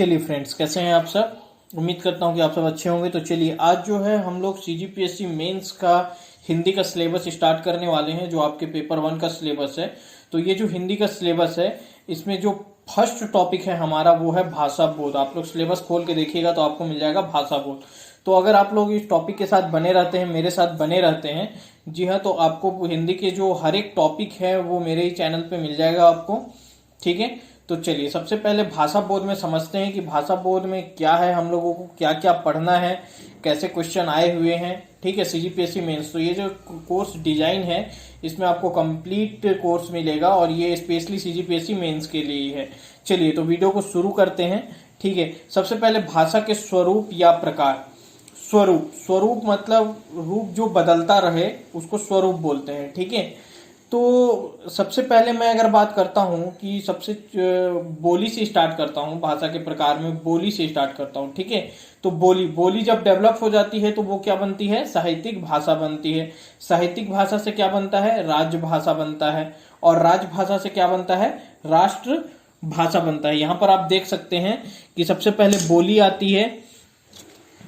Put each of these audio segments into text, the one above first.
चलिए फ्रेंड्स, कैसे हैं आप सब। उम्मीद करता हूं कि आप सब अच्छे होंगे। तो चलिए, आज जो है हम लोग सीजीपीएससी मेंस का हिंदी का सिलेबस स्टार्ट करने वाले हैं, जो आपके पेपर 1 का सिलेबस है। तो ये जो हिंदी का सिलेबस है, इसमें जो फर्स्ट टॉपिक है हमारा वो है भाषा बोध। आप लोग सिलेबस खोल के देखिएगा तो आपको मिल जाएगा भाषा बोध। तो अगर आप लोग इस टॉपिक के साथ बने रहते हैं, मेरे साथ बने रहते हैं, जी हाँ, तो आपको हिंदी के जो हर एक टॉपिक है वो मेरे ही चैनल पे मिल जाएगा आपको। ठीक है, तो चलिए सबसे पहले भाषा बोध में समझते हैं कि भाषा बोध में क्या है, हम लोगों को क्या क्या पढ़ना है, कैसे क्वेश्चन आए हुए हैं। ठीक है, सीजीपीएससी मेंस। तो ये जो कोर्स डिजाइन है, इसमें आपको कंप्लीट कोर्स मिलेगा और ये स्पेशली सीजीपीएससी मेंस के लिए ही है। चलिए, तो वीडियो को शुरू करते हैं। ठीक है, सबसे पहले भाषा के स्वरूप या प्रकार। स्वरूप मतलब रूप जो बदलता रहे, उसको स्वरूप बोलते हैं। ठीक है, तो सबसे पहले मैं अगर बात करता हूं कि सबसे बोली से स्टार्ट करता हूं, भाषा के प्रकार में बोली से स्टार्ट करता हूं। ठीक है, तो बोली जब डेवलप हो जाती है तो वो क्या बनती है, साहित्यिक भाषा बनती है। साहित्यिक भाषा से क्या बनता है, राज्य भाषा बनता है। और राज्य भाषा से क्या बनता है, राष्ट्र भाषा बनता है। यहां पर आप देख सकते हैं कि सबसे पहले बोली आती है।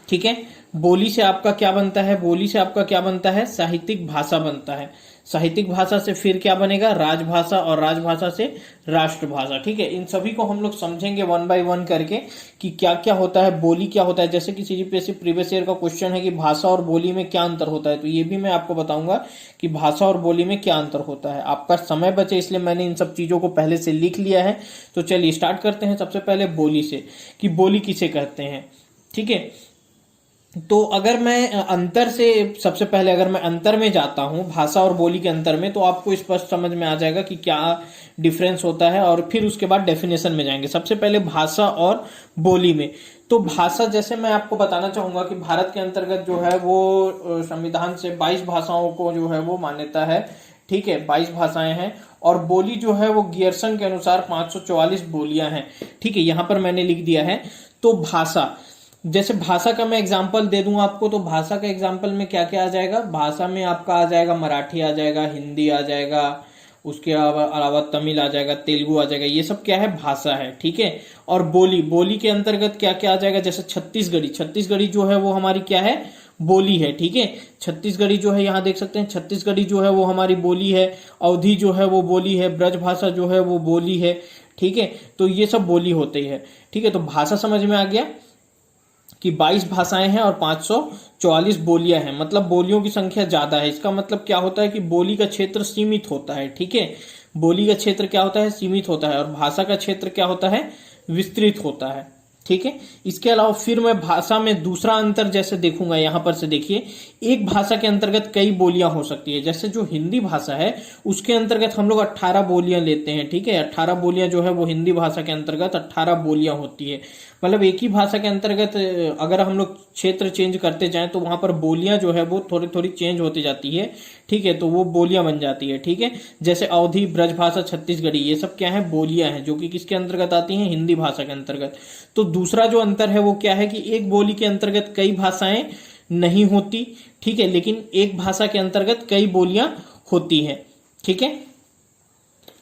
ठीक है, बोली से आपका क्या बनता है, बोली से आपका क्या बनता है, साहित्यिक भाषा बनता है। साहित्यिक भाषा से फिर क्या बनेगा, राजभाषा, और राजभाषा से राष्ट्रभाषा। ठीक है, इन सभी को हम लोग समझेंगे 1 बाय 1 करके कि क्या क्या होता है, बोली क्या होता है। जैसे कि सीजीपीएससी प्रीवियस ईयर का क्वेश्चन है कि भाषा और बोली में क्या अंतर होता है, तो ये भी मैं आपको बताऊंगा कि भाषा और बोली में क्या अंतर होता है। आपका समय बचे इसलिए मैंने इन सब चीजों को पहले से लिख लिया है। तो चलिए स्टार्ट करते हैं सबसे पहले बोली से, कि बोली किसे कहते हैं। ठीक है, तो अगर मैं अंतर से सबसे पहले अगर मैं अंतर में जाता हूं, भाषा और बोली के अंतर में, तो आपको स्पष्ट समझ में आ जाएगा कि क्या डिफरेंस होता है, और फिर उसके बाद डेफिनेशन में जाएंगे। सबसे पहले भाषा और बोली में, तो भाषा, जैसे मैं आपको बताना चाहूंगा कि भारत के अंतर्गत जो है वो संविधान से 22 भाषाओं को जो है वो मान्यता है। ठीक है, 22 भाषाएं हैं। और बोली जो है वो गियर्सन के अनुसार 544 बोलियां हैं। ठीक है, यहां पर मैंने लिख दिया है। तो भाषा, जैसे भाषा का मैं एग्जांपल दे दूं आपको, तो भाषा का एग्जांपल में क्या क्या आ जाएगा, भाषा में आपका आ जाएगा मराठी आ जाएगा, हिंदी आ जाएगा, उसके अलावा तमिल आ जाएगा, तेलुगु आ जाएगा। ये सब क्या है, भाषा है। ठीक है, और बोली के अंतर्गत क्या क्या आ जाएगा, जैसे छत्तीसगढ़ी जो है वो हमारी क्या है, बोली है। ठीक है, छत्तीसगढ़ी जो है, यहाँ देख सकते हैं, छत्तीसगढ़ी जो है वो हमारी बोली है। अवधी जो है वो बोली है। ब्रजभाषा जो है वो बोली है। ठीक है, तो ये सब बोली होती है। ठीक है, तो भाषा समझ में आ गया कि 22 भाषाएं हैं और 544 बोलियां हैं, मतलब बोलियों की संख्या ज्यादा है। इसका मतलब क्या होता है कि बोली का क्षेत्र सीमित होता है। ठीक है, बोली का क्षेत्र क्या होता है, सीमित होता है, और भाषा का क्षेत्र क्या होता है, विस्तृत होता है। ठीक है, इसके अलावा फिर मैं भाषा में दूसरा अंतर जैसे देखूंगा, यहां पर से देखिए, एक भाषा के अंतर्गत कई बोलियां हो सकती है। जैसे जो हिंदी भाषा है उसके अंतर्गत हम लोग 18 बोलियां लेते हैं। ठीक है, 18 बोलियां जो है वो हिंदी भाषा के अंतर्गत 18 बोलियां होती है। मतलब एक ही भाषा के अंतर्गत अगर हम लोग क्षेत्र चेंज करते जाएं तो वहां पर बोलियां जो है वो थोड़ी थोड़ी चेंज होती जाती है। ठीक है, तो वो बोलियां बन जाती है। ठीक है, जैसे अवधी, ब्रजभाषा, छत्तीसगढ़ी, ये सब क्या है, बोलियां हैं, जो कि किसके अंतर्गत आती हैं, हिंदी भाषा के अंतर्गत। तो दूसरा जो अंतर है वो क्या है कि एक बोली के अंतर्गत कई भाषाएं नहीं होती। ठीक है, लेकिन एक भाषा के अंतर्गत कई बोलियां होती हैं। ठीक है,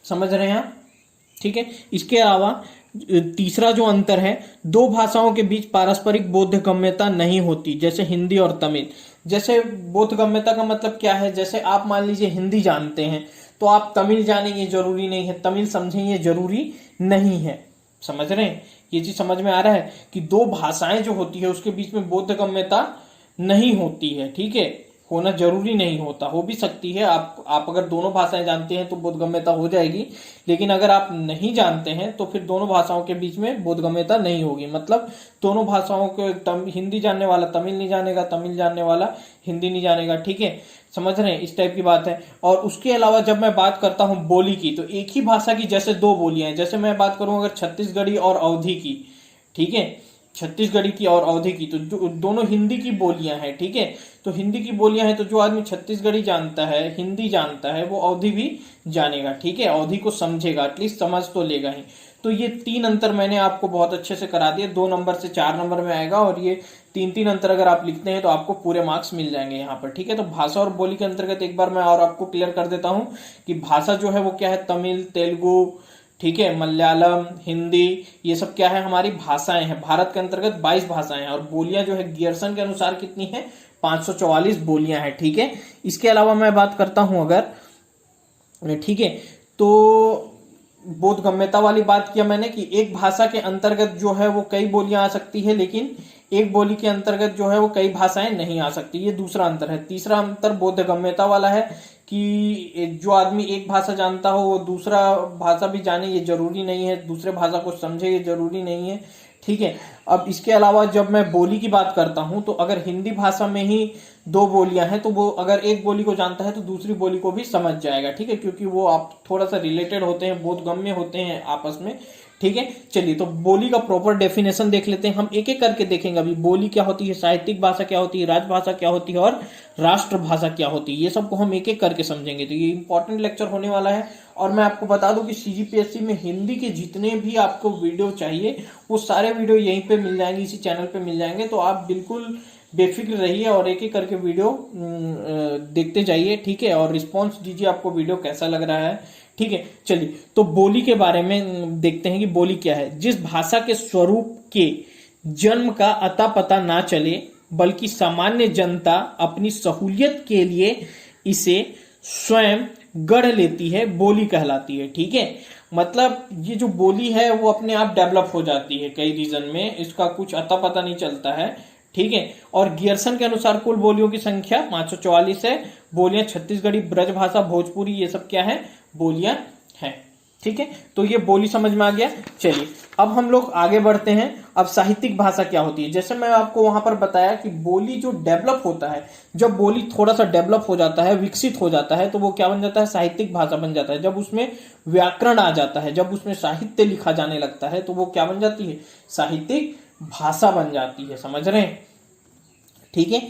समझ रहे हैं आप। ठीक है, इसके अलावा तीसरा जो अंतर है, दो भाषाओं के बीच पारस्परिक बोधगम्यता नहीं होती, जैसे हिंदी और तमिल। जैसे बोधगम्यता का मतलब क्या है, जैसे आप मान लीजिए हिंदी जानते हैं तो आप तमिल जानें ये जरूरी नहीं है, तमिल समझें ये जरूरी नहीं है। समझ रहे हैं, ये चीज समझ में आ रहा है कि दो भाषाएं जो होती है उसके बीच में बोधगम्यता नहीं होती है। ठीक है, होना जरूरी नहीं होता, हो भी सकती है। आप अगर दोनों भाषाएं जानते हैं तो बोधगम्यता हो जाएगी, लेकिन अगर आप नहीं जानते हैं तो फिर दोनों भाषाओं के बीच में बोधगम्यता नहीं होगी। मतलब दोनों भाषाओं को हिंदी जानने वाला तमिल नहीं जानेगा, तमिल जानने वाला हिंदी नहीं जानेगा। ठीक है, समझ रहे हैं, इस टाइप की बात है। और उसके अलावा जब मैं बात करता हूं बोली की, तो एक ही भाषा की जैसे दो बोलियां हैं। जैसे मैं बात करूं अगर छत्तीसगढ़ी और अवधी की, ठीक है, छत्तीसगढ़ी की और अवधी की, तो दोनों हिंदी की बोलियां हैं। ठीक है, तो हिंदी की बोलियां हैं, तो जो आदमी छत्तीसगढ़ी जानता है, हिंदी जानता है, वो अवधी भी जानेगा। ठीक है, अवधी को समझेगा, एटलीस्ट समझ तो लेगा ही। तो ये 3 अंतर मैंने आपको बहुत अच्छे से करा दिए, 2 नंबर से 4 नंबर में आएगा, और ये 3-3 अंतर अगर आप लिखते हैं तो आपको पूरे मार्क्स मिल जाएंगे यहाँ पर। ठीक है, तो भाषा और बोली के अंतर्गत एक बार मैं और आपको क्लियर कर देता हूँ कि भाषा जो है वो क्या है, तमिल, तेलुगु, ठीक है। मलयालम, हिंदी, ये सब क्या है, हमारी भाषाएं हैं। भारत के अंतर्गत 22 भाषाएं हैं और बोलियां जो है गियर्सन के अनुसार कितनी है, 544 बोलियां हैं। ठीक है। इसके अलावा मैं बात करता हूं अगर, ठीक है, तो बोधगम्यता वाली बात किया मैंने कि एक भाषा के अंतर्गत जो है वो कई बोलियां आ सकती है, लेकिन एक बोली के अंतर्गत जो है वो कई भाषाएं नहीं आ सकती। ये दूसरा अंतर है। तीसरा अंतर बोधगम्यता वाला है कि जो आदमी एक भाषा जानता हो वो दूसरा भाषा भी जाने, ये जरूरी नहीं है। दूसरे भाषा को समझे, ये जरूरी नहीं है। ठीक है। अब इसके अलावा जब मैं बोली की बात करता हूं तो अगर हिंदी भाषा में ही 2 बोलियां हैं तो वो अगर एक बोली को जानता है तो दूसरी बोली को भी समझ जाएगा। ठीक है, क्योंकि वो आप थोड़ा सा रिलेटेड होते हैं, बोधगम्य होते हैं आपस में। ठीक है। चलिए, तो बोली का प्रॉपर डेफिनेशन देख लेते हैं। हम एक एक करके देखेंगे अभी। बोली क्या होती है, साहित्यिक भाषा क्या होती है, राजभाषा क्या होती है और राष्ट्रभाषा क्या होती है, ये सबको हम एक एक करके समझेंगे। तो ये इंपॉर्टेंट लेक्चर होने वाला है। और मैं आपको बता दूं कि सीजीपीएससी में हिंदी के जितने भी आपको वीडियो चाहिए वो सारे वीडियो यहीं पे मिल जाएंगे, इसी चैनल पे मिल जाएंगे। तो आप बिल्कुल बेफिक्र रहिए और एक एक करके वीडियो देखते जाइए। ठीक है। और रिस्पॉन्स दीजिए, आपको वीडियो कैसा लग रहा है। ठीक है। चलिए, तो बोली के बारे में देखते हैं कि बोली क्या है। जिस भाषा के स्वरूप के जन्म का अता पता ना चले बल्कि सामान्य जनता अपनी सहूलियत के लिए इसे स्वयं गढ़ लेती है, बोली कहलाती है। ठीक है। मतलब ये जो बोली है वो अपने आप डेवलप हो जाती है कई रीजन में, इसका कुछ अता पता नहीं चलता है। ठीक है। और गियर्सन के अनुसार कुल बोलियों की संख्या 544 है। बोलियां छत्तीसगढ़ी, ब्रजभाषा, भोजपुरी, ये सब क्या है, बोलियां हैं। ठीक है। तो ये बोली समझ में आ गया। चलिए, अब हम लोग आगे बढ़ते हैं। अब साहित्यिक भाषा क्या होती है। जैसे मैं आपको वहां पर बताया कि बोली जो डेवलप होता है, जब बोली थोड़ा सा डेवलप हो जाता है, विकसित हो जाता है, तो वो क्या बन जाता है, साहित्यिक भाषा बन जाता है। जब उसमें व्याकरण आ जाता है, जब उसमें साहित्य लिखा जाने लगता है, तो वो क्या बन जाती है, साहित्यिक भाषा बन जाती है। समझ रहे हैं। ठीक है।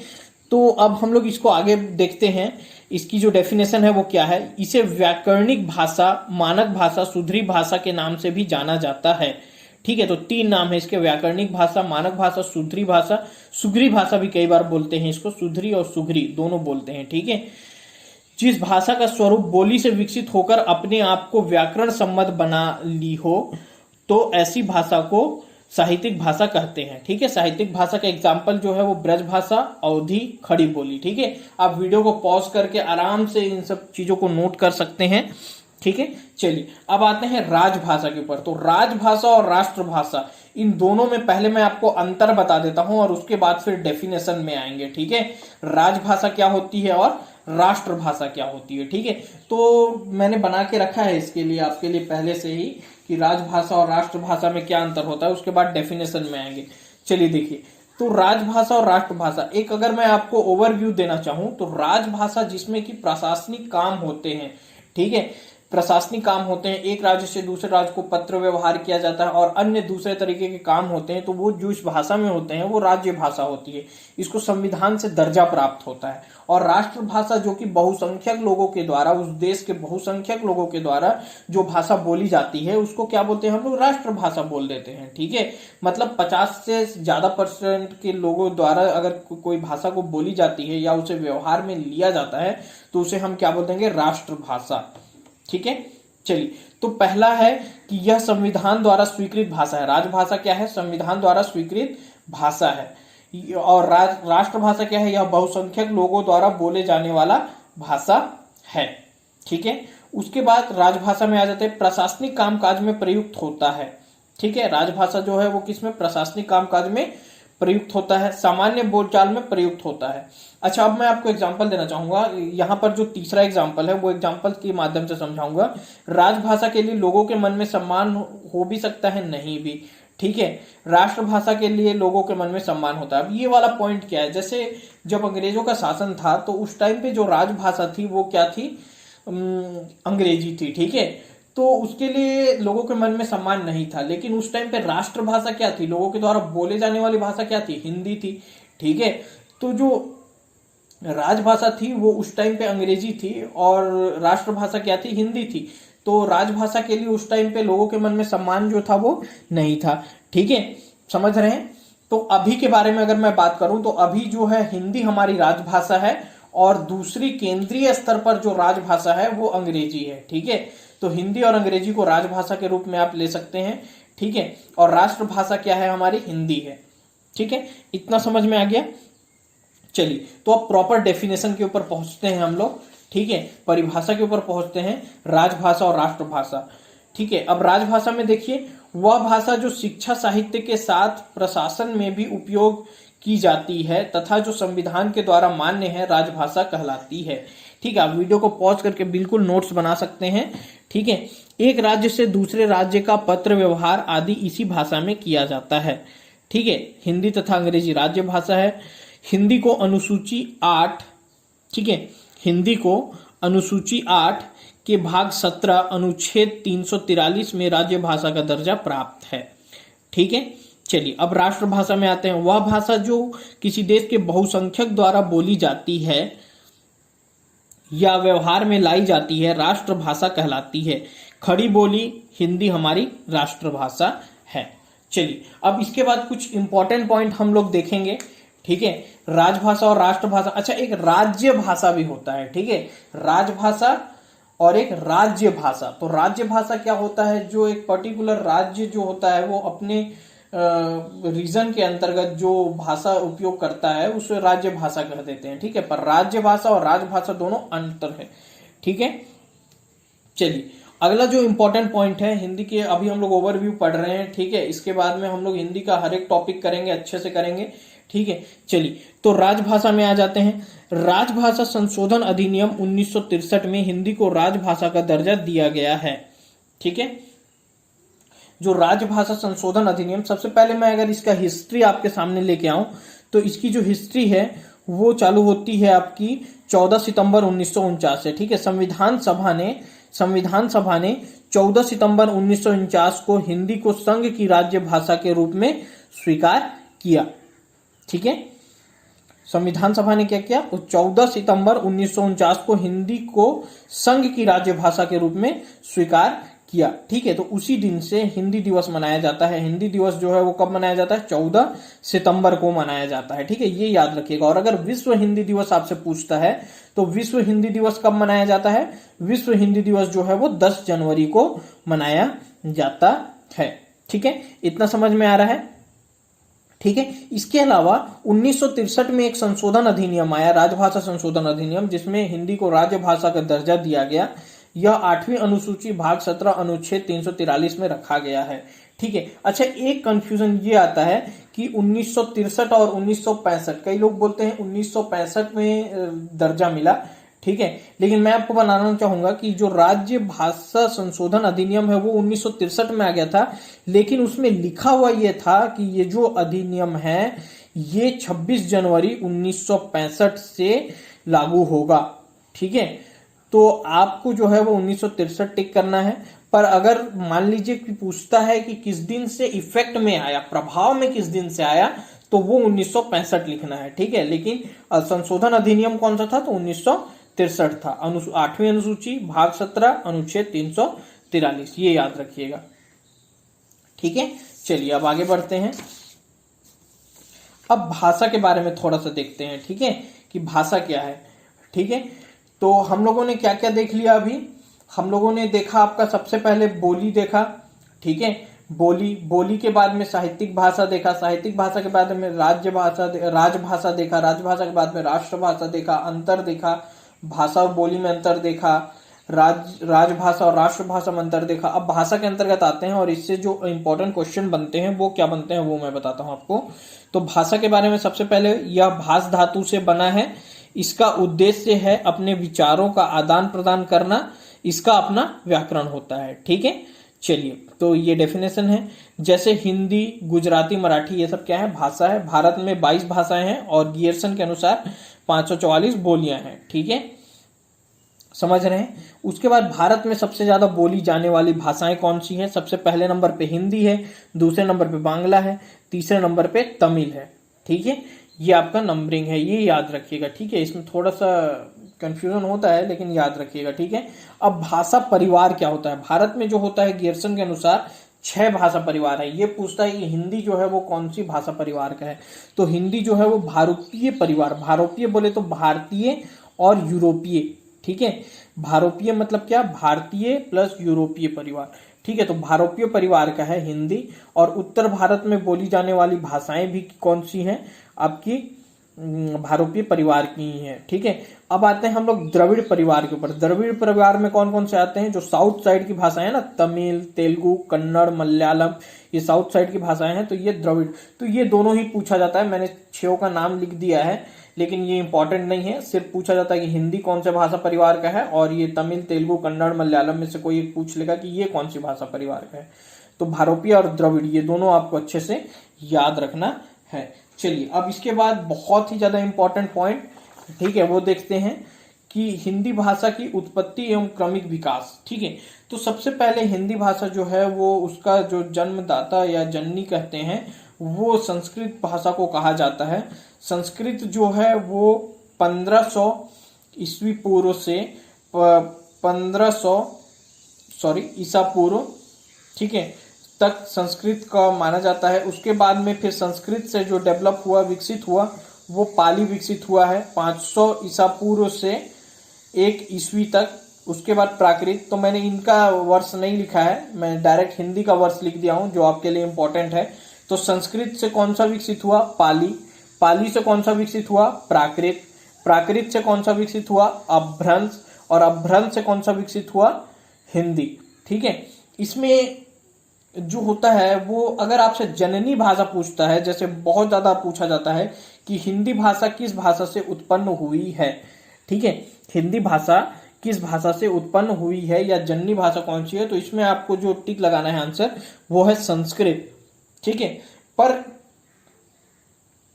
तो अब हम लोग इसको आगे देखते हैं। इसकी जो डेफिनेशन है वो क्या है। इसे व्याकरणिक भाषा, मानक भाषा, सुधरी भाषा के नाम से भी जाना जाता है। ठीक है। तो 3 नाम है इसके, व्याकरणिक भाषा, मानक भाषा, सुधरी भाषा। सुगरी भाषा भी कई बार बोलते हैं इसको, सुधरी और सुगरी दोनों बोलते हैं। ठीक है। जिस भाषा का स्वरूप बोली से विकसित होकर अपने आप को व्याकरण सम्मत बना ली हो तो ऐसी भाषा को साहित्यिक भाषा कहते हैं। ठीक है। साहित्यिक भाषा का एग्जाम्पल जो है वो ब्रज भाषा, अवधी, खड़ी बोली। ठीक है। आप वीडियो को पॉज करके आराम से इन सब चीजों को नोट कर सकते हैं। ठीक है। चलिए, अब आते हैं राजभाषा के ऊपर। तो राजभाषा और राष्ट्रभाषा, इन दोनों में पहले मैं आपको अंतर बता देता हूं और उसके बाद फिर डेफिनेशन में आएंगे। ठीक है। राजभाषा क्या होती है और राष्ट्रभाषा क्या होती है। ठीक है। तो मैंने बना के रखा है इसके लिए, आपके लिए पहले से ही, कि राजभाषा और राष्ट्रभाषा में क्या अंतर होता है, उसके बाद डेफिनेशन में आएंगे। चलिए देखिए, तो राजभाषा और राष्ट्रभाषा, एक अगर मैं आपको ओवरव्यू देना चाहूं तो राजभाषा जिसमें कि प्रशासनिक काम होते हैं। ठीक है। प्रशासनिक काम होते हैं, एक राज्य से दूसरे राज्य को पत्र व्यवहार किया जाता है और अन्य दूसरे तरीके के काम होते हैं, तो वो जो इस भाषा में होते हैं वो राज्य भाषा होती है। इसको संविधान से दर्जा प्राप्त होता है। और राष्ट्रभाषा जो कि बहुसंख्यक लोगों के द्वारा, उस देश के बहुसंख्यक लोगों के द्वारा जो भाषा बोली जाती है उसको क्या बोलते हैं, हम लोग राष्ट्रभाषा बोल देते हैं। ठीक है। मतलब 50 से ज्यादा % के लोगों द्वारा अगर कोई भाषा को बोली जाती है या उसे व्यवहार में लिया जाता है तो उसे हम क्या बोल देंगे, राष्ट्रभाषा। ठीक है। चलिए, तो पहला है कि यह संविधान द्वारा स्वीकृत भाषा है। राजभाषा क्या है, संविधान द्वारा स्वीकृत भाषा है। और राष्ट्रभाषा क्या है, यह बहुसंख्यक लोगों द्वारा बोले जाने वाला भाषा है। ठीक है। उसके बाद राजभाषा में आ जाते हैं, प्रशासनिक कामकाज में प्रयुक्त होता है। ठीक है। राजभाषा जो है वो किसमें, प्रशासनिक कामकाज में प्रयुक्त होता है, सामान्य बोलचाल में प्रयुक्त होता है। अच्छा, अब मैं आपको एग्जांपल देना चाहूंगा। यहाँ पर जो तीसरा एग्जांपल है वो एग्जांपल के माध्यम से समझाऊंगा। राजभाषा के लिए लोगों के मन में सम्मान हो भी सकता है, नहीं भी। ठीक है। राष्ट्रभाषा के लिए लोगों के मन में सम्मान होता है। अब ये वाला पॉइंट क्या है, जैसे जब अंग्रेजों का शासन था तो उस टाइम पे जो राजभाषा थी वो क्या थी, अंग्रेजी थी। ठीक है। तो उसके लिए लोगों के मन में सम्मान नहीं था। लेकिन उस टाइम पे राष्ट्रभाषा क्या थी, लोगों के द्वारा बोले जाने वाली भाषा क्या थी, हिंदी थी। ठीक है। तो जो राजभाषा थी वो उस टाइम पे अंग्रेजी थी और राष्ट्रभाषा क्या थी, हिंदी थी। तो राजभाषा के लिए उस टाइम पे लोगों के मन में सम्मान जो था वो नहीं था। ठीक है। समझ रहे हैं। तो अभी के बारे में अगर मैं बात करूं तो अभी जो है हिंदी हमारी राजभाषा है और दूसरी केंद्रीय स्तर पर जो राजभाषा है वो अंग्रेजी है। ठीक है, तो हिंदी और अंग्रेजी को राजभाषा के रूप में आप ले सकते हैं। ठीक है, और राष्ट्रभाषा क्या है हमारी, हिंदी है। ठीक है, इतना समझ में आ गया। चलिए, तो अब प्रॉपर डेफिनेशन के ऊपर पहुंचते हैं हम लोग। ठीक है, परिभाषा के ऊपर पहुंचते हैं, राजभाषा और राष्ट्रभाषा। ठीक है, अब राजभाषा में देखिए, वह भाषा जो शिक्षा साहित्य के साथ प्रशासन में भी उपयोग की जाती है तथा जो संविधान के द्वारा मान्य है, राजभाषा कहलाती है। ठीक है, आप वीडियो को पॉज करके बिल्कुल नोट्स बना सकते हैं। ठीक है, एक राज्य से दूसरे राज्य का पत्र व्यवहार आदि इसी भाषा में किया जाता है। ठीक है, हिंदी तथा अंग्रेजी राज्य भाषा है। हिंदी को अनुसूची 8, ठीक है, हिंदी को अनुसूची 8 के भाग 17 अनुच्छेद 343 में राज्य भाषा का दर्जा प्राप्त है। ठीक है, चलिए अब राष्ट्रभाषा में आते हैं। वह भाषा जो किसी देश के बहुसंख्यक द्वारा बोली जाती है या व्यवहार में लाई जाती है, राष्ट्रभाषा कहलाती है। खड़ी बोली हिंदी हमारी राष्ट्रभाषा है। चलिए, अब इसके बाद कुछ इंपॉर्टेंट पॉइंट हम लोग देखेंगे। ठीक है, राजभाषा और राष्ट्रभाषा। अच्छा, एक राज्य भाषा भी होता है। ठीक है, राजभाषा और एक राज्य भाषा। तो राज्य भाषा क्या होता है, जो एक पर्टिकुलर राज्य जो होता है वो अपने रीजन के अंतर्गत जो भाषा उपयोग करता है उसे राज्य भाषा कह देते हैं। ठीक है, पर राज्य भाषा और राजभाषा दोनों अंतर है। ठीक है, चलिए अगला जो इंपॉर्टेंट पॉइंट है हिंदी के, अभी हम लोग ओवरव्यू पढ़ रहे हैं। ठीक है, इसके बाद में हम लोग हिंदी का हर एक टॉपिक करेंगे, अच्छे से करेंगे। ठीक है, चलिए तो राजभाषा में आ जाते हैं। राजभाषा संशोधन अधिनियम 1963 में हिंदी को राजभाषा का दर्जा दिया गया है। ठीक है, जो राजभाषा संशोधन अधिनियम, सबसे पहले मैं अगर इसका हिस्ट्री आपके सामने लेके आऊं तो इसकी जो हिस्ट्री है वो चालू होती है आपकी 14 सितंबर 1949 से। ठीक है, संविधान सभा ने 14 सितंबर 1949 को हिंदी को संघ की राज्य भाषा के रूप में स्वीकार किया। ठीक है, संविधान सभा ने क्या किया, 14 सितंबर 1949 को हिंदी को संघ की राज्य भाषा के रूप में स्वीकार किया। ठीक है, तो उसी दिन से हिंदी दिवस मनाया जाता है। हिंदी दिवस जो है वो कब मनाया जाता है, 14 सितंबर को मनाया जाता है। ठीक है, ये याद रखिएगा। और अगर विश्व हिंदी दिवस आपसे पूछता है तो विश्व हिंदी दिवस कब मनाया जाता है, विश्व हिंदी दिवस जो है वो 10 जनवरी को मनाया जाता है। ठीक है, इतना समझ में आ रहा है। ठीक है, इसके अलावा 1963 में एक संशोधन अधिनियम आया, राजभाषा संशोधन अधिनियम, जिसमें हिंदी को राजभाषा का दर्जा दिया गया। यह 8वीं अनुसूची भाग 17 अनुच्छेद 343 में रखा गया है। ठीक है, अच्छा एक कंफ्यूजन ये आता है कि 1963 और 1965, कई लोग बोलते हैं 1965 में दर्जा मिला। ठीक है, लेकिन मैं आपको बताना चाहूंगा कि जो राज्य भाषा संशोधन अधिनियम है वो 1963 में आ गया था, लेकिन उसमें लिखा हुआ ये था कि ये जो अधिनियम है ये 26 जनवरी 1965 से लागू होगा। ठीक है, तो आपको जो है वो 1963 टिक करना है। पर अगर मान लीजिए कि पूछता है कि किस दिन से इफेक्ट में आया, प्रभाव में किस दिन से आया, तो वो 1965 लिखना है। ठीक है, लेकिन संशोधन अधिनियम कौन सा था, तो 1963 था। 8वीं अनुसूची भाग 17 अनुच्छेद 343, ये याद रखिएगा। ठीक है, चलिए अब आगे बढ़ते हैं। अब भाषा के बारे में थोड़ा सा देखते हैं। ठीक है, कि भाषा क्या है। ठीक है, तो हम लोगों ने क्या क्या देख लिया अभी। हम लोगों ने देखा आपका सबसे पहले बोली देखा। ठीक है, बोली के बाद में साहित्यिक भाषा देखा, साहित्यिक भाषा के बाद में राजभाषा देखा, राजभाषा के बाद में राष्ट्रभाषा देखा, अंतर देखा, भाषा और बोली में अंतर देखा, राजभाषा और राष्ट्रभाषा में अंतर देखा। अब भाषा के अंतर्गत आते हैं और इससे जो इंपॉर्टेंट क्वेश्चन बनते हैं वो क्या बनते हैं वो मैं बताता हूं आपको। तो भाषा के बारे में सबसे पहले, यह भाष धातु से बना है। इसका उद्देश्य है अपने विचारों का आदान प्रदान करना। इसका अपना व्याकरण होता है। ठीक है, चलिए तो ये डेफिनेशन है। जैसे हिंदी, गुजराती, मराठी, ये सब क्या है, भाषा है। भारत में 22 भाषाएं हैं और गियर्सन के अनुसार 544 बोलियां हैं। ठीक है, समझ रहे हैं। उसके बाद भारत में सबसे ज्यादा बोली जाने वाली भाषाएं कौन सी हैं, सबसे पहले नंबर पे हिंदी है, दूसरे नंबर पे बांग्ला है, तीसरे नंबर पे तमिल है। ठीक है, ये आपका नंबरिंग है, ये याद रखिएगा। ठीक है, इसमें थोड़ा सा कंफ्यूजन होता है लेकिन याद रखिएगा। ठीक है, अब भाषा परिवार क्या होता है। भारत में जो होता है गियर्सन के अनुसार 6 भाषा परिवार है। ये पूछता है कि हिंदी जो है वो कौन सी भाषा परिवार का है, तो हिंदी जो है वो भारतीय परिवार, भारतीय बोले तो भारतीय और यूरोपीय। ठीक है, भारोपीय मतलब क्या, भारतीय प्लस यूरोपीय परिवार। ठीक है, तो भारोपीय परिवार का है हिंदी। और उत्तर भारत में बोली जाने वाली भाषाएं भी कौन सी हैं, आपकी भारोपीय परिवार की ही है। ठीक है, अब आते हैं हम लोग द्रविड़ परिवार के ऊपर। द्रविड़ परिवार में कौन कौन से आते हैं, जो साउथ साइड की भाषाएं है ना, तमिल, तेलुगु, कन्नड़, मलयालम, ये साउथ साइड की भाषाएं हैं, तो ये द्रविड़। तो ये दोनों ही पूछा जाता है, मैंने 6 का नाम लिख दिया है, लेकिन ये इंपॉर्टेंट नहीं है। सिर्फ पूछा जाता है कि हिंदी कौन से भाषा परिवार का है, और ये तमिल, तेलुगु, कन्नड़, मलयालम में से कोई एक पूछ लेगा कि ये कौन सी भाषा परिवार का है। तो भारोपीय और द्रविड़ ये दोनों आपको अच्छे से याद रखना है। चलिए, अब इसके बाद बहुत ही ज्यादा इंपॉर्टेंट पॉइंट, ठीक है, वो देखते हैं कि हिंदी भाषा की उत्पत्ति एवं क्रमिक विकास। ठीक है, तो सबसे पहले हिंदी भाषा जो है वो उसका जो जन्मदाता या जननी कहते हैं वो संस्कृत भाषा को कहा जाता है। संस्कृत जो है वो 1500 ईस्वी पूर्व से 1500 ईसा पूर्व, ठीक है, तक संस्कृत का माना जाता है। उसके बाद में फिर संस्कृत से जो डेवलप हुआ, विकसित हुआ, वो पाली विकसित हुआ है 500 ईसा पूर्व से 1 ईस्वी तक। उसके बाद प्राकृत, तो मैंने इनका वर्ष नहीं लिखा है, मैं डायरेक्ट हिंदी का वर्ष लिख दिया हूं जो आपके लिए इंपॉर्टेंट है। तो संस्कृत से कौन सा विकसित हुआ, पाली। पाली से कौन सा विकसित हुआ, प्राकृत। प्राकृत से कौन सा विकसित हुआ, अपभ्रंश। और अपभ्रंश से कौन सा विकसित हुआ, हिंदी। ठीक है, इसमें जो होता है वो अगर आपसे जननी भाषा पूछता है, जैसे बहुत ज्यादा पूछा जाता है कि हिंदी भाषा किस भाषा से उत्पन्न हुई है। ठीक है, हिंदी भाषा किस भाषा से उत्पन्न हुई है या जननी भाषा कौन सी है, तो इसमें आपको जो टिक लगाना है आंसर वो है संस्कृत। ठीक है,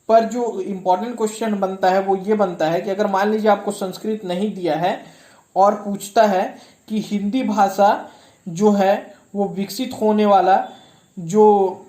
पर जो इंपॉर्टेंट क्वेश्चन बनता है वो ये बनता है कि अगर मान लीजिए आपको संस्कृत नहीं दिया है और पूछता है कि हिंदी भाषा जो है वो विकसित होने वाला, जो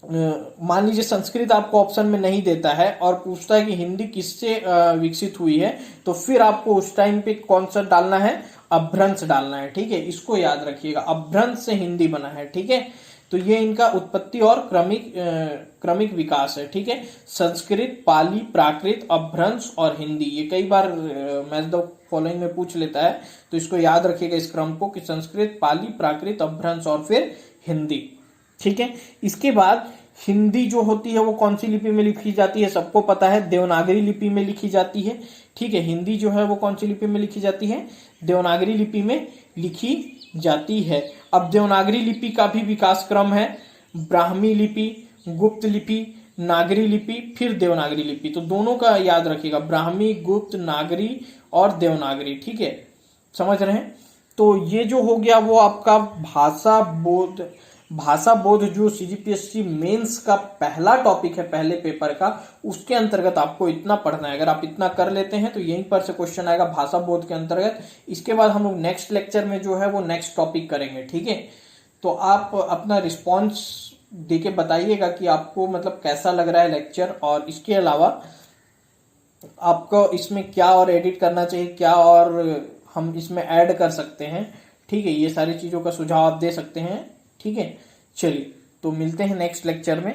मान लीजिए संस्कृत आपको ऑप्शन में नहीं देता है और पूछता है कि हिंदी किससे विकसित हुई है, तो फिर आपको उस टाइम पे कौन सा डालना है, अपभ्रंश डालना है। ठीक है, इसको याद रखिएगा, अपभ्रंश से हिंदी बना है। ठीक है, तो ये इनका उत्पत्ति और क्रमिक विकास है। ठीक है, संस्कृत, पाली, प्राकृत, अपभ्रंश और हिंदी, ये कई बार मैच द फॉलोइंग में पूछ लेता है, तो इसको याद रखिएगा इस क्रम को कि संस्कृत, पाली, प्राकृत, अपभ्रंश और फिर हिंदी। ठीक है, इसके बाद हिंदी जो होती है वो कौन सी लिपि में लिखी जाती है, सबको पता है, देवनागरी लिपि में लिखी जाती है। ठीक है, हिंदी जो है वो कौन सी लिपि में लिखी जाती है, देवनागरी लिपि में लिखी जाती है। अब देवनागरी लिपि का भी विकास क्रम है, ब्राह्मी लिपि, गुप्त लिपि, नागरी लिपि, फिर देवनागरी लिपि। तो दोनों का याद रखिएगा, ब्राह्मी, गुप्त, नागरी और देवनागरी। ठीक है, समझ रहे हैं। तो ये जो हो गया वो आपका भाषा बोध जो सीजीपीएससी मेंस का पहला टॉपिक है पहले पेपर का, उसके अंतर्गत आपको इतना पढ़ना है। अगर आप इतना कर लेते हैं तो यहीं पर से क्वेश्चन आएगा भाषा बोध के अंतर्गत। इसके बाद हम लोग नेक्स्ट लेक्चर में जो है वो नेक्स्ट टॉपिक करेंगे। ठीक है, तो आप अपना रिस्पॉन्स देके बताइएगा कि आपको मतलब कैसा लग रहा है लेक्चर, और इसके अलावा आपको इसमें क्या और एडिट करना चाहिए, क्या और हम इसमें ऐड कर सकते हैं। ठीक है, ये सारी चीजों का सुझाव आप दे सकते हैं। ठीक है, चलिए तो मिलते हैं नेक्स्ट लेक्चर में।